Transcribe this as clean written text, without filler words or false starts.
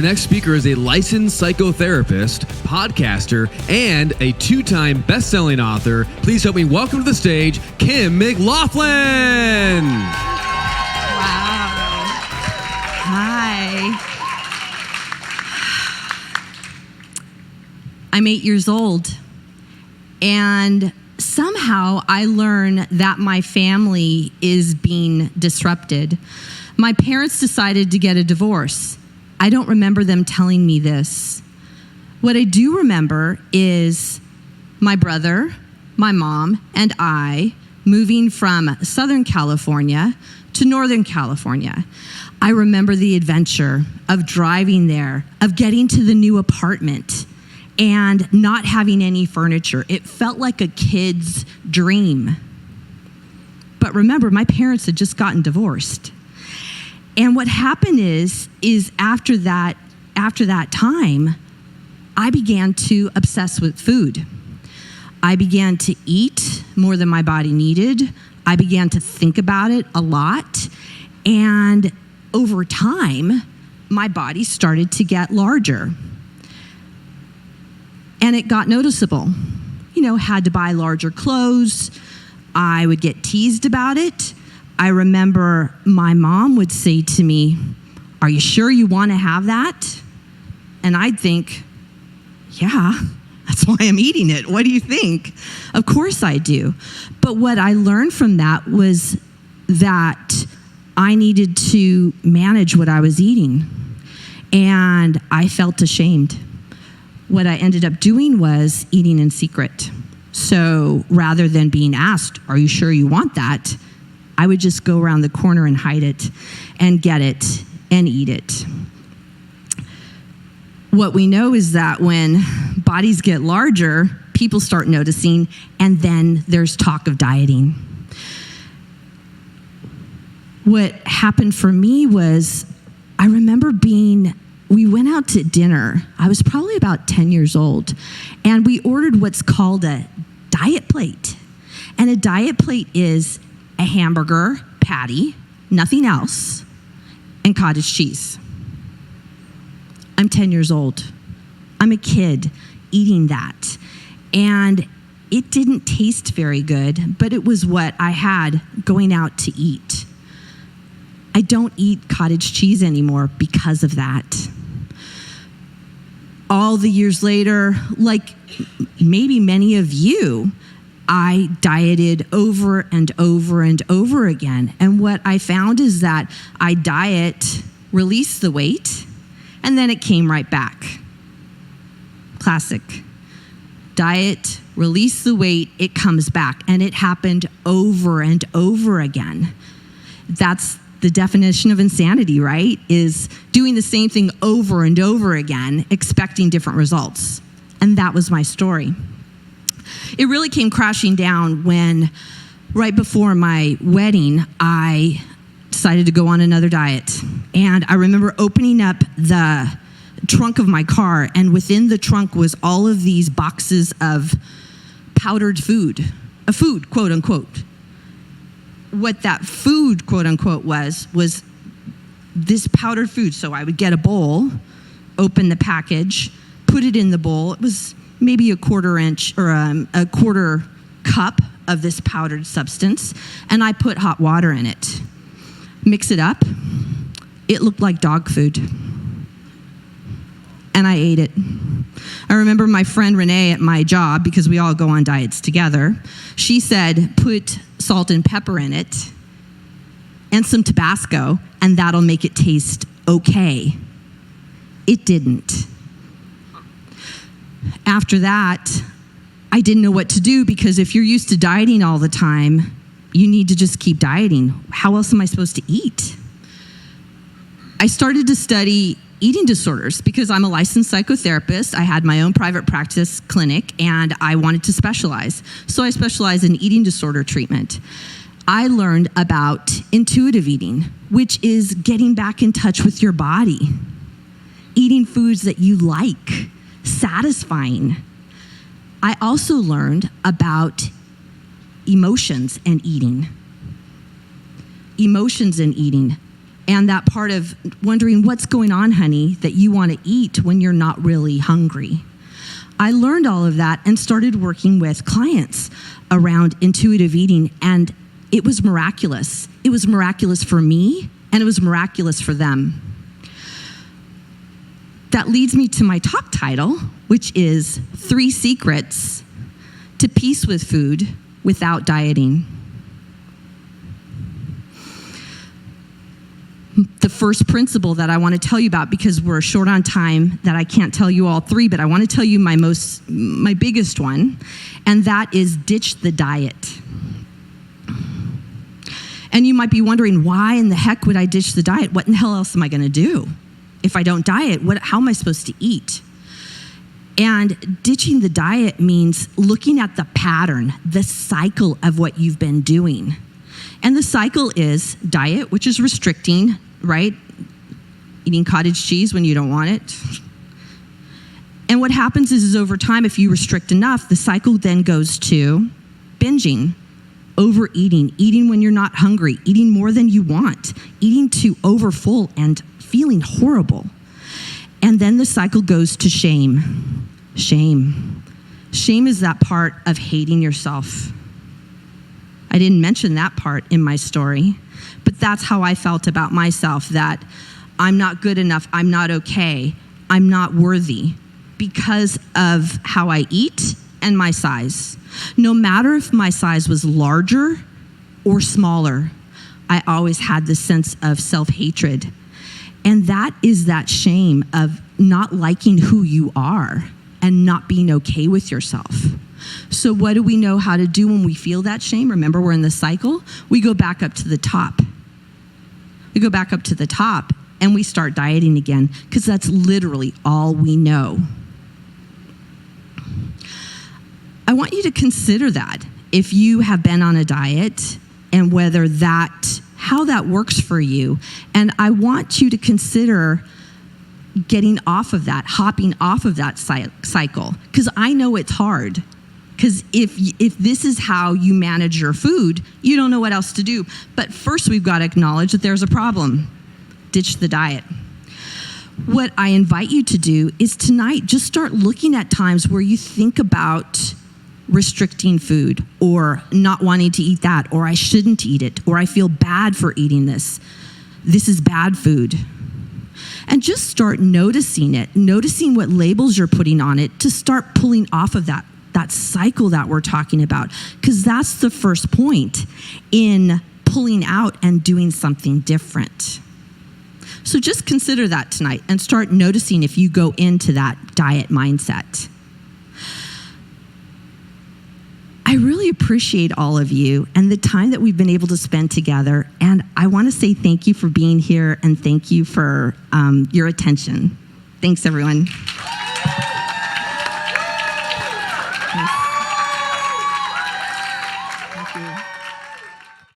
next speaker is a licensed psychotherapist, podcaster, and a 2-time best-selling author. Please help me welcome to the stage, Kim McLaughlin. Wow. Hi. I'm 8 years old, and somehow I learn that my family is being disrupted. My parents decided to get a divorce. I don't remember them telling me this. What I do remember is my brother, my mom, and I moving from Southern California to Northern California. I remember the adventure of driving there, of getting to the new apartment, and not having any furniture. It felt like a kid's dream. But remember, my parents had just gotten divorced. And what happened is after that time, I began to obsess with food. I began to eat more than my body needed. I began to think about it a lot. And over time, my body started to get larger. And it got noticeable. Had to buy larger clothes. I would get teased about it. I remember my mom would say to me, "Are you sure you want to have that?" And I'd think, "Yeah, that's why I'm eating it. What do you think?" Of course I do. But what I learned from that was that I needed to manage what I was eating. And I felt ashamed. What I ended up doing was eating in secret. So rather than being asked, "Are you sure you want that?" I would just go around the corner and hide it and get it and eat it. What we know is that when bodies get larger, people start noticing, and then there's talk of dieting. What happened for me was, I remember we went out to dinner. I was probably about 10 years old, and we ordered what's called a diet plate. And a diet plate is a hamburger patty, nothing else, and cottage cheese. I'm 10 years old. I'm a kid eating that. And it didn't taste very good, but it was what I had going out to eat. I don't eat cottage cheese anymore because of that. All the years later, like maybe many of you, I dieted over and over and over again. And what I found is that I diet, release the weight, and then it came right back. Classic. Diet, release the weight, it comes back. And it happened over and over again. That's the definition of insanity, right? Is doing the same thing over and over again, expecting different results. And that was my story. It really came crashing down when, right before my wedding, I decided to go on another diet. And I remember opening up the trunk of my car, and within the trunk was all of these boxes of powdered food, a food, quote unquote. What that food, quote unquote, was this powdered food. So I would get a bowl, open the package, put it in the bowl. It was maybe a quarter inch or a quarter cup of this powdered substance, and I put hot water in it. Mix it up. It looked like dog food. And I ate it. I remember my friend Renee at my job, because we all go on diets together, she said, "Put salt and pepper in it and some Tabasco, and that'll make it taste okay." It didn't. After that, I didn't know what to do, because if you're used to dieting all the time, you need to just keep dieting. How else am I supposed to eat? I started to study eating disorders because I'm a licensed psychotherapist. I had my own private practice clinic, and I wanted to specialize. So I specialized in eating disorder treatment. I learned about intuitive eating, which is getting back in touch with your body, eating foods that you like, satisfying. I also learned about emotions and eating. Emotions and eating. And that part of wondering what's going on, honey, that you want to eat when you're not really hungry. I learned all of that and started working with clients around intuitive eating, and it was miraculous. It was miraculous for me, and it was miraculous for them. That leads me to my talk title, which is 3 Secrets to Peace with Food Without Dieting. The first principle that I want to tell you about, because we're short on time, that I can't tell you all 3, but I want to tell you my biggest one, and that is ditch the diet. And you might be wondering, why in the heck would I ditch the diet? What in the hell else am I going to do? If I don't diet, how am I supposed to eat? And ditching the diet means looking at the pattern, the cycle of what you've been doing. And the cycle is diet, which is restricting, right? Eating cottage cheese when you don't want it. And what happens is over time, if you restrict enough, the cycle then goes to binging, overeating, eating when you're not hungry, eating more than you want, eating to overfull and feeling horrible. And then the cycle goes to shame. Shame. Shame is that part of hating yourself. I didn't mention that part in my story, but that's how I felt about myself, that I'm not good enough, I'm not okay, I'm not worthy because of how I eat and my size. No matter if my size was larger or smaller, I always had this sense of self-hatred. And that is that shame of not liking who you are and not being okay with yourself. So what do we know how to do when we feel that shame? Remember, we're in the cycle. We go back up to the top. We go back up to the top and we start dieting again, because that's literally all we know. I want you to consider that if you have been on a diet and how that works for you. And I want you to consider getting off of that, hopping off of that cycle, because I know it's hard. Because if this is how you manage your food, you don't know what else to do. But first, we've got to acknowledge that there's a problem. Ditch the diet. What I invite you to do is tonight, just start looking at times where you think about restricting food, or not wanting to eat that, or I shouldn't eat it, or I feel bad for eating this. This is bad food. And just start noticing it, noticing what labels you're putting on it, to start pulling off of that cycle that we're talking about, because that's the first point in pulling out and doing something different. So just consider that tonight and start noticing if you go into that diet mindset. I really appreciate all of you and the time that we've been able to spend together. And I want to say thank you for being here, and thank you for your attention. Thanks, everyone.